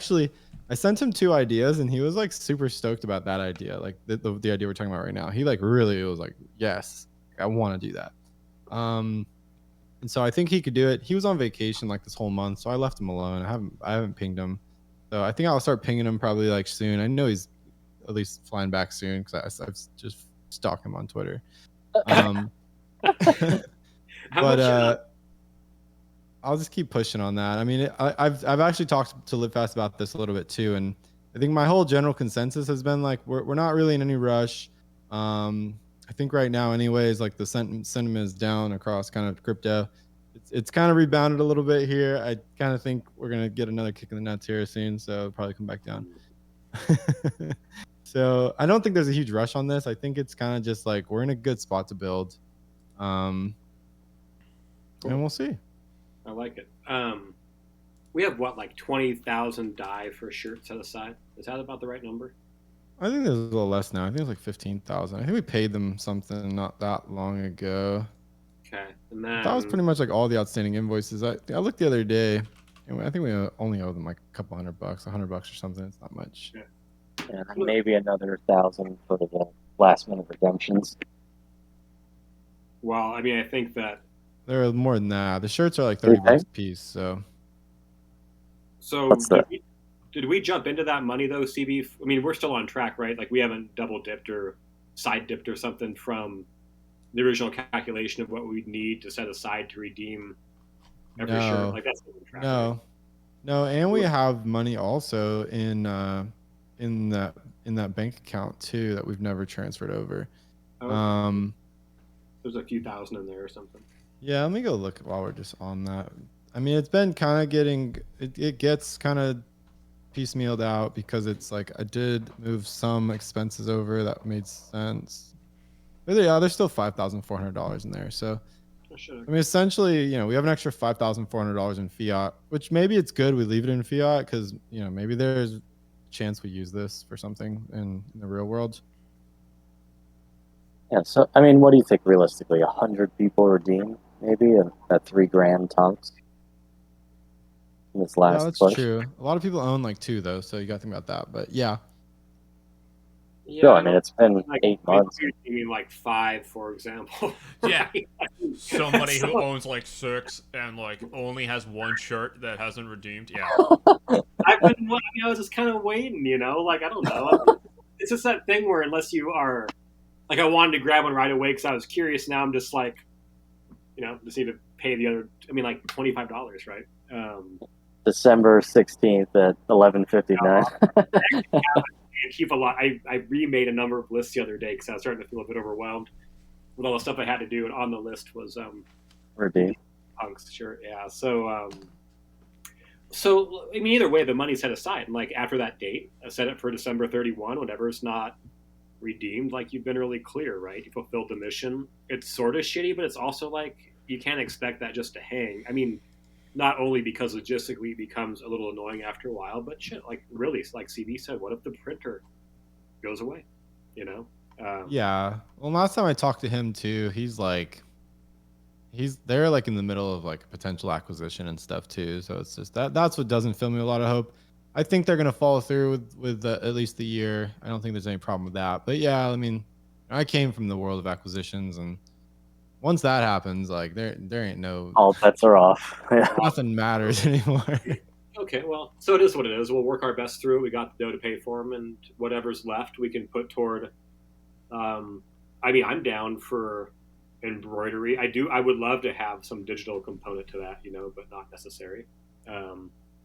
sent him 2 ideas, and he was like super stoked about that idea, like the idea we're talking about right now. He like really was like, yes, I want to do that. And so I think he could do it. He was on vacation like this whole month, so I left him alone. I haven't pinged him, so I think I'll start pinging him probably like soon. I know he's at least flying back soon because I've just stalked him on Twitter.
How
But
much?
I'll just keep pushing on that. I mean, I've actually talked to Live Fast about this a little bit too, and I think my whole general consensus has been like we're not really in any rush. I think right now, anyways, like the sentiment is down across kind of crypto. It's kind of rebounded a little bit here. I kind of think we're gonna get another kick in the nuts here soon, so it'll probably come back down. So I don't think there's a huge rush on this. I think it's kind of just like we're in a good spot to build, and we'll see.
I like it. We have what, like 20,000 die for shirts set aside. Is that about the right number?
I think there's a little less now. I think it's like 15,000. I think we paid them something not that long ago.
Okay, and
But that was
then
pretty much like all the outstanding invoices. I looked the other day, and I think we only owe them like a couple $100, $100 or something. It's not much.
Yeah.
And maybe another 1,000 for the last minute redemptions.
well, I mean, I think that
They're more than that. The shirts are like 30
Okay.
bucks a piece. So
so.
What's
Did
that?
did we jump into that money though, CB? I mean, we're still on track, right? Like we haven't double dipped or side dipped or something from the original calculation of what we'd need to set aside to redeem every shirt.
no,
Like that's still on track, right?
no, and we have money also in that bank account too that we've never transferred over.
Okay. There's a few thousand in there or something.
Yeah, let me go look while we're just on that. I mean, it's been kind of getting it gets kind of piecemealed out because it's like I did move some expenses over that made sense. But yeah, there's still $5,400 in there. So
Oh, shit.
I mean, essentially, we have an extra $5,400 in fiat, which maybe it's good we leave it in fiat because maybe there's a chance we use this for something in the real world.
Yeah. So I mean, what do you think realistically? 100 people redeem maybe at $3,000 tops in this
Yeah,
last
that's
push.
true. A lot of people own like two though, so you got to think about that. But yeah,
Yeah,
Still, I mean, it's been
like
8 months.
you mean like 5, for example.
Yeah.
Right?
Somebody who
So,
owns like 6 and like only has one shirt that hasn't redeemed. Yeah.
I've been, I was just kind of waiting, like I don't know. It's just that thing where unless you are, like, I wanted to grab one right away because I was curious. Now I'm just like, just need to pay the other. I mean, like $25, right?
December 16th at 11:59.
And keep a lot. I remade a number of lists the other day because I was starting to feel a bit overwhelmed with all the stuff I had to do, and on the list was
Redeem.
punks. Sure, yeah. So I mean, either way, the money's set aside, and like after that date, I set it for December 31. Whatever's not redeemed, like you've been really clear, right? You fulfilled the mission. It's sort of shitty, but it's also like you can't expect that just to hang. I mean, not only because logistically it becomes a little annoying after a while, but shit, like really, like CB said, what if the printer goes away? You know?
yeah. Well, last time I talked to him too, they're like in the middle of like potential acquisition and stuff too. So it's just that's what doesn't fill me a lot of hope. I think they're gonna follow through with at least the year. I don't think there's any problem with that. But yeah, I mean, I came from the world of acquisitions, and once that happens, like there ain't no
All bets are off. Yeah.
nothing matters anymore.
Okay, well, so it is what it is. We'll work our best through it. We got the dough to pay for them, and whatever's left, we can put toward. I mean, I'm down for embroidery. I would love to have some digital component to that, but not necessary.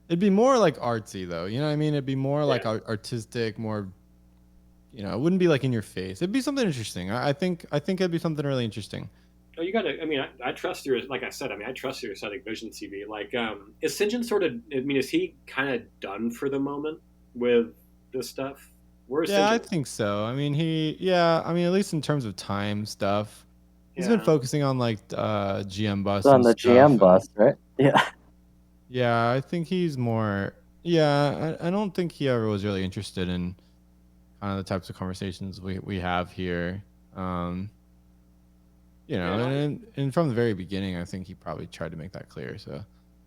It'd be more like artsy though. You know what I mean? It'd be more like
Yeah.
artistic, more. It wouldn't be like in your face. It'd be something interesting. I think it'd be something really interesting.
Oh, you gotta. I mean, I trust your. Like I said, I mean, I trust your aesthetic vision, CB. Like, is St. John sort of? I mean, is he kind of done for the moment with this stuff? Where's
Yeah, I
St. John?
think so. I mean, I mean, at least in terms of time stuff, he's been
Yeah.
focusing on like GM bus
It's on
and
the
stuff.
GM
And
bus, right? Yeah.
yeah, I think he's more. Yeah, I don't think he ever was really interested in kind of the types of conversations we have here.
Yeah.
And from the very beginning, I think he probably tried to make that clear. So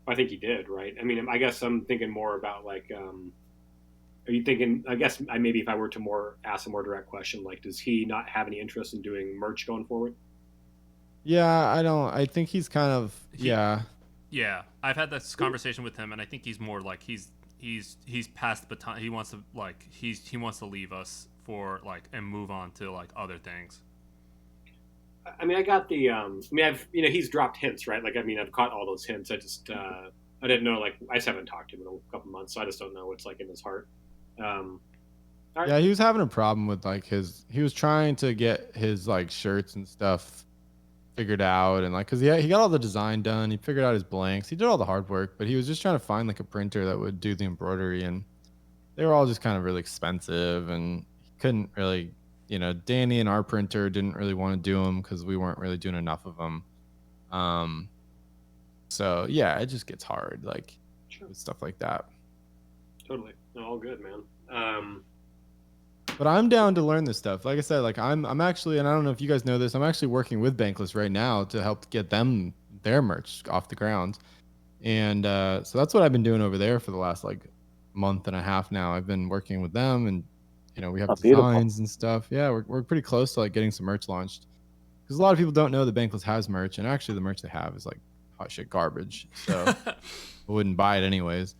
I think he did, right? I mean, I guess I'm thinking more about like. Are you thinking? I guess maybe if I were to ask a more direct question, like, does he not have any interest in doing merch going forward?
yeah, I don't. I think he's kind of
He-
yeah.
Yeah, I've had this conversation with him, and I think he's more like he's past the baton. He wants to he wants to leave us for like and move on to like other things.
I mean, I got the. I mean, he's dropped hints, right? Like, I mean, I've caught all those hints. I just, I didn't know. Like, I just haven't talked to him in a couple months, so I just don't know what's like in his heart. Um, all right.
Yeah, he was having a problem with like he was trying to get his like shirts and stuff figured out and like because he got all the design done, he figured out his blanks, he did all the hard work, but he was just trying to find like a printer that would do the embroidery, and they were all just kind of really expensive, and he couldn't really, Danny and our printer didn't really want to do them because we weren't really doing enough of them. um so yeah, it just gets hard like
Sure.
with stuff like that.
Totally. No, all good, man.
But I'm down to learn this stuff. Like I said, like I'm actually, and I don't know if you guys know this, I'm actually working with Bankless right now to help get them their merch off the ground. And so that's what I've been doing over there for the last like month and a half now. I've been working with them, and we have
Oh, beautiful.
designs and stuff. Yeah, we're pretty close to like getting some merch launched, because a lot of people don't know that Bankless has merch, and actually the merch they have is like hot shit garbage. So I wouldn't buy it anyways.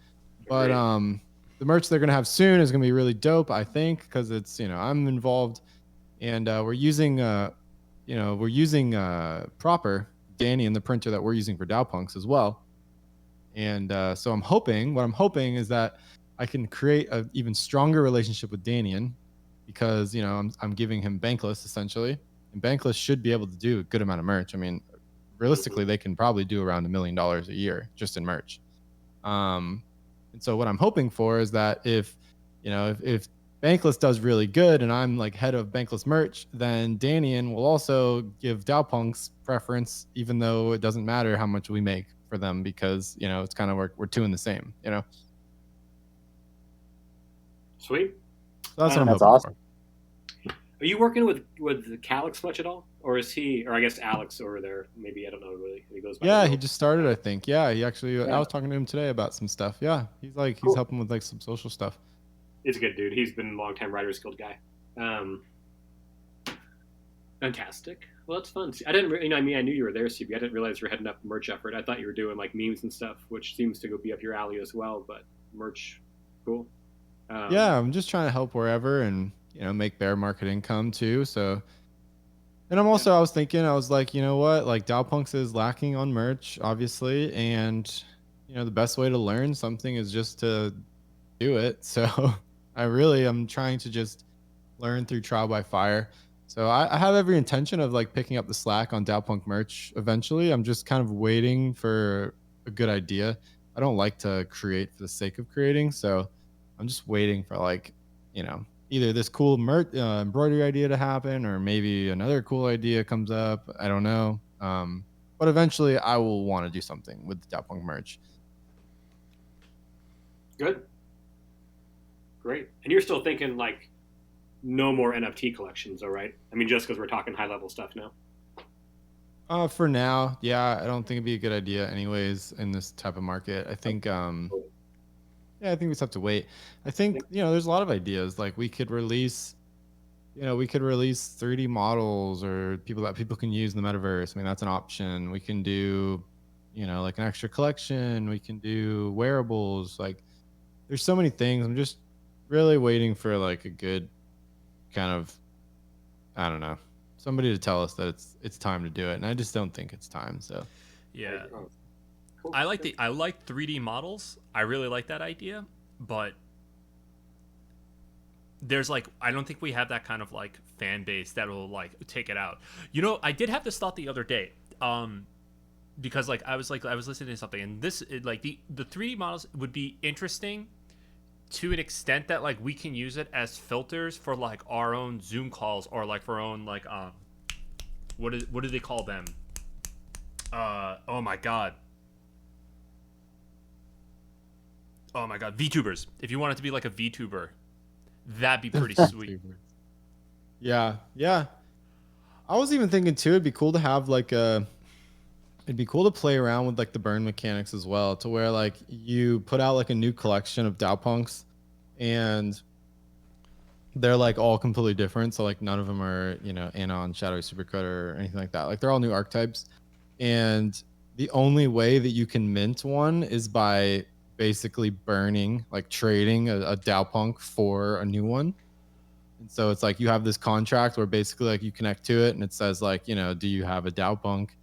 But
Agreed.
the merch they're gonna have soon is gonna be really dope, I think, because it's I'm involved, and we're using proper Danny and the printer that we're using for Dowpunks as well. And so what I'm hoping is that I can create an even stronger relationship with Danian, because I'm giving him Bankless essentially, and Bankless should be able to do a good amount of merch. I mean, realistically, they can probably do around $1 million a year just in merch. And so what I'm hoping for is that if Bankless does really good and I'm like head of Bankless merch, then Danian will also give Dowpunks preference, even though it doesn't matter how much we make for them, because it's kind of we're two in the same.
Sweet.
So that's what I'm
That's
hoping
awesome.
for.
Are you working with Calix much at all, or is he, or I guess Alex over there? Maybe I don't know really. He goes by.
Yeah,
Will.
he just started, I think. Yeah, he actually. I
Yeah.
was talking to him today about some stuff. Yeah, he's
Cool.
helping with like some social stuff.
He's a good dude. He's been a longtime Writers Guild guy. Fantastic. Well, that's fun. I didn't, I mean, I knew you were there, CB. I didn't realize you were heading up the merch effort. I thought you were doing like memes and stuff, which seems to go be up your alley as well. But merch, cool.
Yeah, I'm just trying to help wherever, and make bear market income too. So, and I was thinking, I was like, you know what, like Dowpunks is lacking on merch, obviously, and the best way to learn something is just to do it. So I'm trying to just learn through trial by fire. So I have every intention of like picking up the slack on Dowpunk merch eventually. I'm just kind of waiting for a good idea. I don't like to create for the sake of creating, so I'm just waiting for like either this cool embroidery idea to happen, or maybe another cool idea comes up. I don't know. But eventually I will want to do something with the Dowpunk merch.
Good. Great. And you're still thinking like no more NFT collections, all right? I mean, just because we're talking high level stuff now.
For now, yeah, I don't think it'd be a good idea anyways in this type of market. I think yeah, I think we just have to wait. I think, there's a lot of ideas. Like we could release 3D models or people can use in the metaverse. I mean, that's an option. We can do, like an extra collection. We can do wearables. Like there's so many things. I'm just really waiting for like a good kind of, I don't know, somebody to tell us that it's time to do it. And I just don't think it's time. So
Yeah.
Cool.
I like 3D models. I really like that idea, but there's like I don't think we have that kind of like fan base that will like take it out. I did have this thought the other day. Because like I was listening to something, and like the 3D models would be interesting to an extent that like we can use it as filters for like our own Zoom calls, or like for our own like what do they call them? Oh my god, VTubers. If you want it to be like a VTuber, that'd be pretty sweet.
Yeah. I was even thinking too, it'd be cool to have like it'd be cool to play around with like the burn mechanics as well, to where like you put out like a new collection of Dowpunks, and they're like all completely different. So like none of them are, Anon, Shadowy Supercutter, or anything like that. Like they're all new archetypes. And the only way that you can mint one is by basically burning, like trading a Dowpunk for a new one. And so it's like you have this contract where basically like you connect to it and it says like, do you have a DAO punk?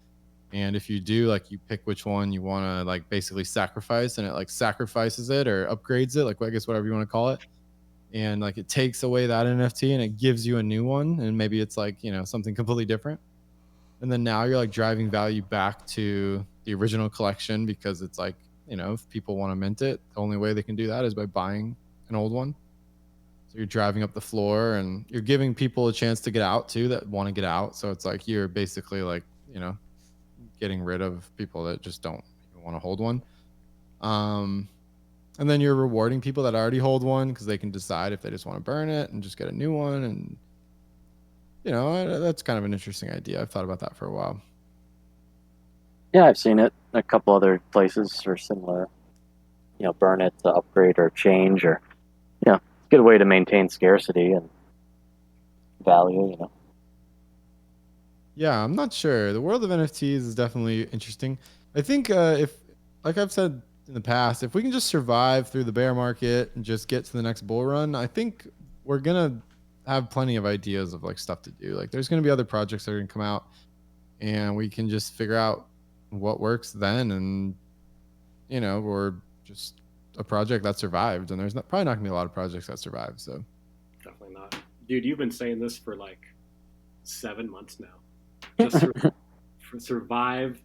And if you do, like you pick which one you want to like basically sacrifice, and it like sacrifices it or upgrades it, like I guess whatever you want to call it. And like it takes away that NFT and it gives you a new one, and maybe it's like, something completely different. And then now you're like driving value back to the original collection, because it's like, if people want to mint it, the only way they can do that is by buying an old one. So you're driving up the floor and you're giving people a chance to get out too that want to get out. So it's like you're basically like, getting rid of people that just don't even want to hold one. And then you're rewarding people that already hold one because they can decide if they just want to burn it and just get a new one. And, that's kind of an interesting idea. I've thought about that for a while.
Yeah, I've seen it in a couple other places for similar, burn it to upgrade or change, or, it's a good way to maintain scarcity and value.
Yeah, I'm not sure. The world of NFTs is definitely interesting. I think if, like I've said in the past, if we can just survive through the bear market and just get to the next bull run, I think we're gonna have plenty of ideas of like stuff to do. Like there's gonna be other projects that are gonna come out, and we can just figure out what works then, and we're just a project that survived, and there's probably not gonna be a lot of projects that survive. So
Definitely not, dude. You've been saying this for like 7 months now. Just survive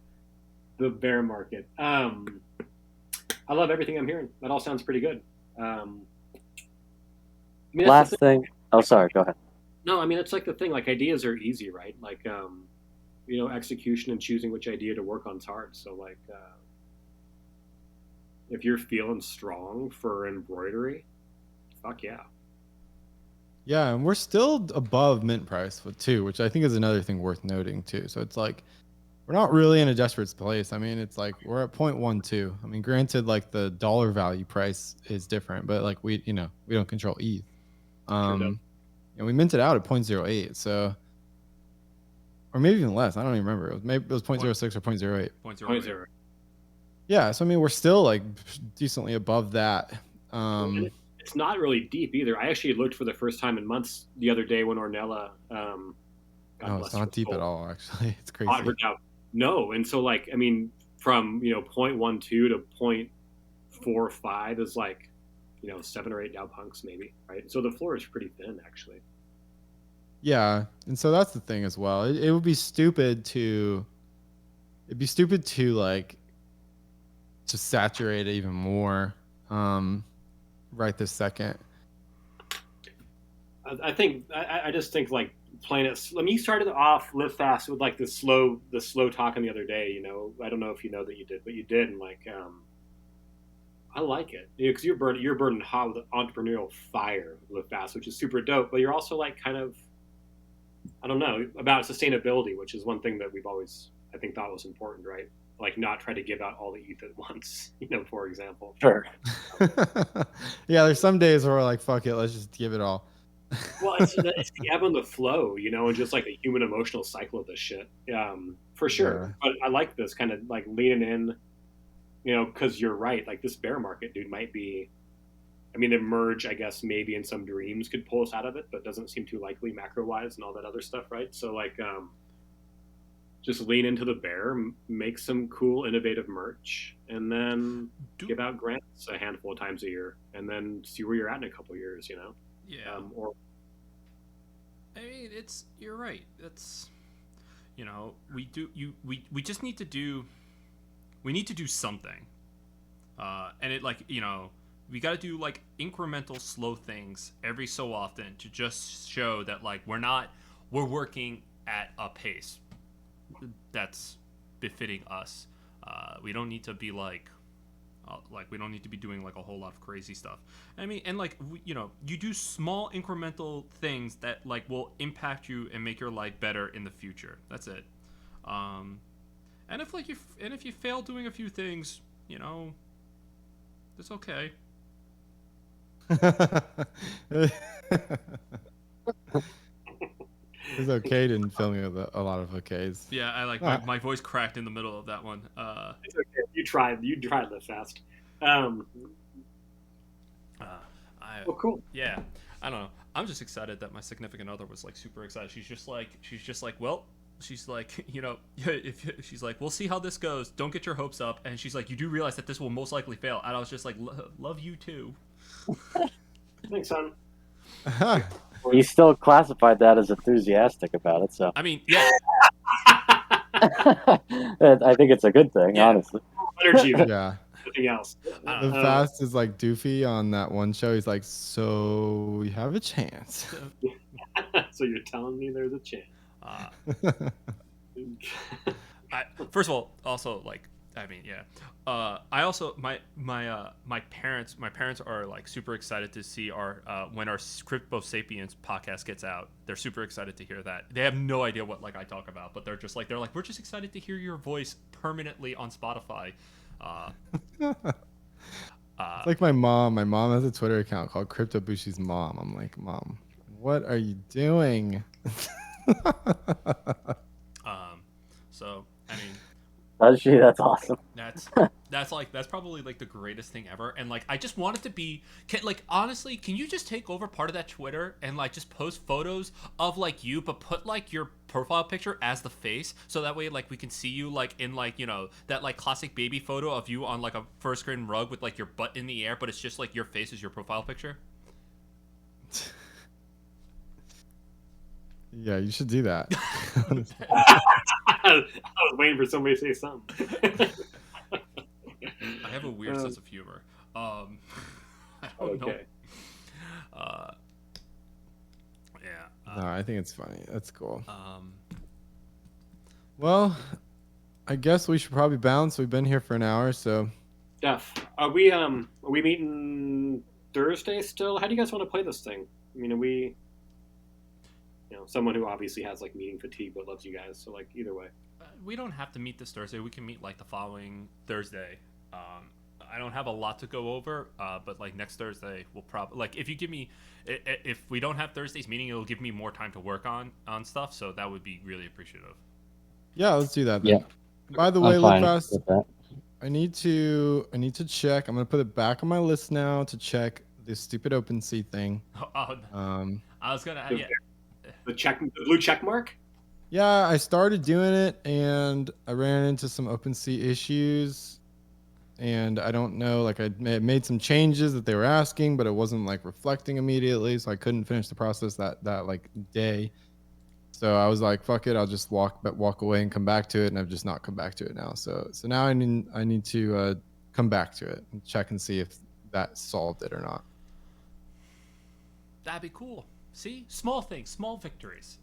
the bear market. I love everything I'm hearing. That all sounds pretty good. I mean,
Last thing. Oh, sorry. Go ahead.
No, I mean, it's like the thing. Like ideas are easy, right? Like, execution and choosing which idea to work on is hard. So, like, if you're feeling strong for embroidery, fuck yeah.
yeah, and we're still above mint price too, which I think is another thing worth noting too. So it's like we're not really in a desperate place. I mean, it's like we're at 0.12. I mean, granted, like the dollar value price is different, but like we don't control ETH. And we minted out at 0.08. So, or maybe even less. I don't even remember. Maybe it was 0.06 or 0.08.
0.0.
Yeah. So I mean, we're still like decently above that.
It's not really deep either. I actually looked for the first time in months the other day when Ornella.
No, it's not deep at all. Actually, it's crazy.
No, and so like I mean, from 0.12 to 0.45 is like 7 or 8 DAO punks maybe, right? So the floor is pretty thin actually.
Yeah, and so that's the thing as well. It would be stupid to. It'd be stupid to like. To saturate it even more. Right this second.
I just think like playing it. I mean, you started off Live Fast with like the slow talking the other day. I don't know if you know that you did, but you did, and like I like it because you're burning hot with entrepreneurial fire, Live Fast, which is super dope. But you're also like kind of, I don't know, about sustainability, which is one thing that we've always I think thought was important, right? Like not try to give out all the ETH at once, for example.
Sure.
Yeah, there's some days where we're like, fuck it, let's just give it all.
Well, it's the ebb and the flow, and just like the human emotional cycle of this shit, for sure. Yeah. But I like this kind of like leaning in, because you're right. Like this bear market, dude, might be. I mean, the merge, I guess, maybe in some dreams could pull us out of it, but doesn't seem too likely macro-wise and all that other stuff, right? So like. Just lean into the bear, make some cool, innovative merch, and then give out grants a handful of times a year, and then see where you're at in a couple of years.
Yeah. I mean, you're right. That's we just need to do. We need to do something, and it like we got to do like incremental, slow things every so often to just show that like we're working at a pace that's befitting us. We don't need to be like we don't need to be doing like a whole lot of crazy stuff. I mean, and like you do small incremental things that like will impact you and make your life better in the future. That's it. And if you fail doing a few things, it's okay.
It's okay didn't fill me with a lot of okays.
Yeah, I like my voice cracked in the middle of that one.
It's okay. You tried Live Fast. Well, cool.
Yeah. I don't know. I'm just excited that my significant other was like super excited. She's just like, well, she's like, if she's like, we'll see how this goes. Don't get your hopes up. And she's like, you do realize that this will most likely fail. And I was just like, love you too.
Thanks, son.
You still classified that as enthusiastic about it, so
I mean, yeah,
I think it's a good thing,
Yeah.
honestly.
Energy, if
Yeah.
nothing else.
I
The
don't know.
Fast is like Doofy on that one show. He's like, so you have a chance.
So you're telling me there's a chance.
First of all, also like, I mean, yeah. I also my parents are like super excited to see our when our Crypto Sapiens podcast gets out. They're super excited to hear that. They have no idea what like I talk about, but they're like we're just excited to hear your voice permanently on Spotify.
It's like my mom. My mom has a Twitter account called Crypto Bushi's Mom. I'm like, Mom, what are you doing?
So I mean,
Does she? That's awesome.
that's probably like the greatest thing ever. And like I just want it to be like, honestly, can you just take over part of that Twitter and like just post photos of like you, but put like your profile picture as the face, so that way like we can see you like in like, you know, that like classic baby photo of you on like a first grade rug with like your butt in the air, but it's just like your face is your profile picture.
Yeah, you should do that.
I was waiting for somebody to say something.
I have a weird sense of humor. I don't know.
Okay.
Yeah.
No, I think it's funny. That's cool.
Um,
Well, I guess we should probably bounce. We've been here for an hour, so
Def, are we meeting Thursday still? How do you guys want to play this thing? I mean, are we, someone who obviously has like meeting fatigue but loves you guys, so like either way.
we don't have to meet this Thursday. We can meet like the following Thursday. I don't have a lot to go over, but like next Thursday we'll probably, like, if you give me, if we don't have Thursday's meeting, it'll give me more time to work on stuff. So that would be really appreciative.
yeah, let's do that then.
Yeah.
By the way,
I'm fine
Lucas,
with that.
I need to check. I'm gonna put it back on my list now to check this stupid OpenSea thing.
I was gonna, yeah.
The blue check mark.
Yeah, I started doing it and I ran into some OpenSea issues, and I don't know, like I made some changes that they were asking, but it wasn't like reflecting immediately, so I couldn't finish the process that like day. So I was like, fuck it, I'll just walk away and come back to it, and I've just not come back to it now. So now I need to come back to it and check and see if that solved it or not.
That'd be cool. See, small things, small victories.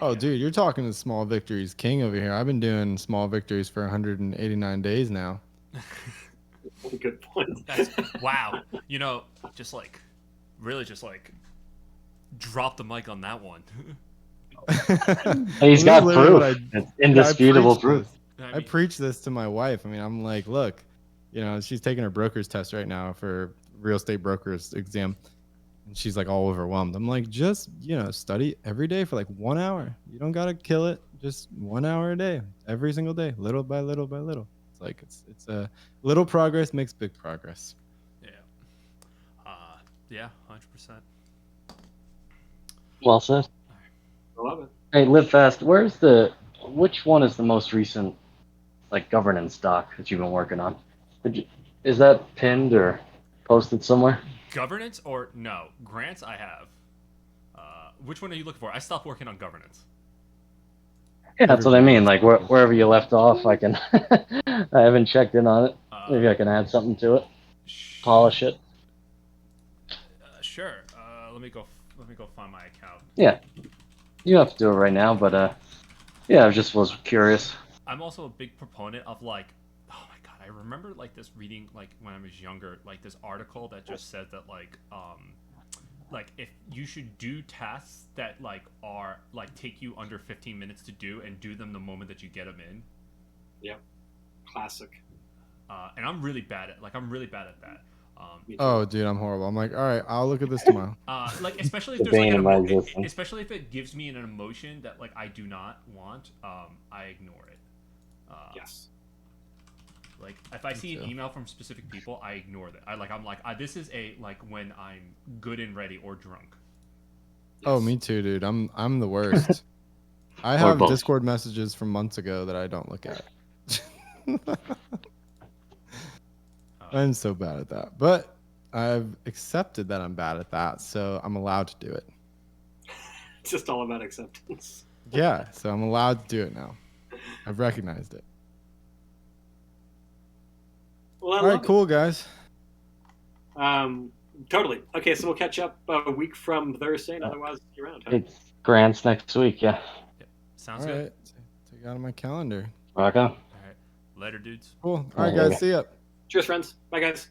Oh, dude, you're talking to small victories king over here. I've been doing small victories for 189 days now.
Good point.
That's wow. Just like, really, just like, drop the mic on that one.
He's got
Literally what
proof. It's indisputable proof.
I preach this to my wife. I mean, I'm like, look, she's taking her broker's test right now for real estate broker's exam. And she's like all overwhelmed. I'm like, just, study every day for like 1 hour. You don't got to kill it. Just 1 hour a day, every single day, little by little by little. It's like, it's a little progress makes big progress.
Yeah. Yeah, 100%.
Well said.
I love it.
Hey, Live Fast, which one is the most recent, like, governance doc that you've been working on? Is that pinned or posted somewhere?
Governance or no? Grants I have. Which one are you looking for? I stopped working on governance.
Yeah, that's what I mean. Like, wherever you left off, I can. I haven't checked in on it. Maybe I can add something to it, polish it.
Sure. Let me go find my account.
Yeah, you don't have to do it right now, but yeah, I just was curious.
I'm also a big proponent of like, oh my god, I remember like this reading like when I was younger, like this article that just said that like if you should do tasks that like are like take you under 15 minutes to do, and do them the moment that you get them in.
Yep. Classic.
And I'm really bad at that.
Oh, dude, I'm horrible. I'm like, all right, I'll look at this tomorrow.
Like especially if
The
there's like
bane
an
of my existence.
especially if it gives me an emotion that like I do not want, I ignore it.
Yes.
Like if I see an
too.
email from specific people, I ignore that. I'm like, this is a like when I'm good and ready or drunk.
Oh,
Yes.
me too, dude. I'm the worst. I
Or
have
both.
Discord messages from months ago that I don't look at. I'm so bad at that. But I've accepted that I'm bad at that, so I'm allowed to do it.
It's just all about acceptance.
Yeah, so I'm allowed to do it now. I've recognized it.
Well, I
All
love
right, cool, guys.
it. Totally. Okay, so we'll catch up a week from Thursday, and otherwise, you're around. Huh?
It's grants next week. Yeah.
Sounds
All
good.
right, take it out of my calendar.
Rock on.
All right. Later, dudes.
Cool. All right,
Yeah.
guys. See ya.
Cheers, friends. Bye, guys.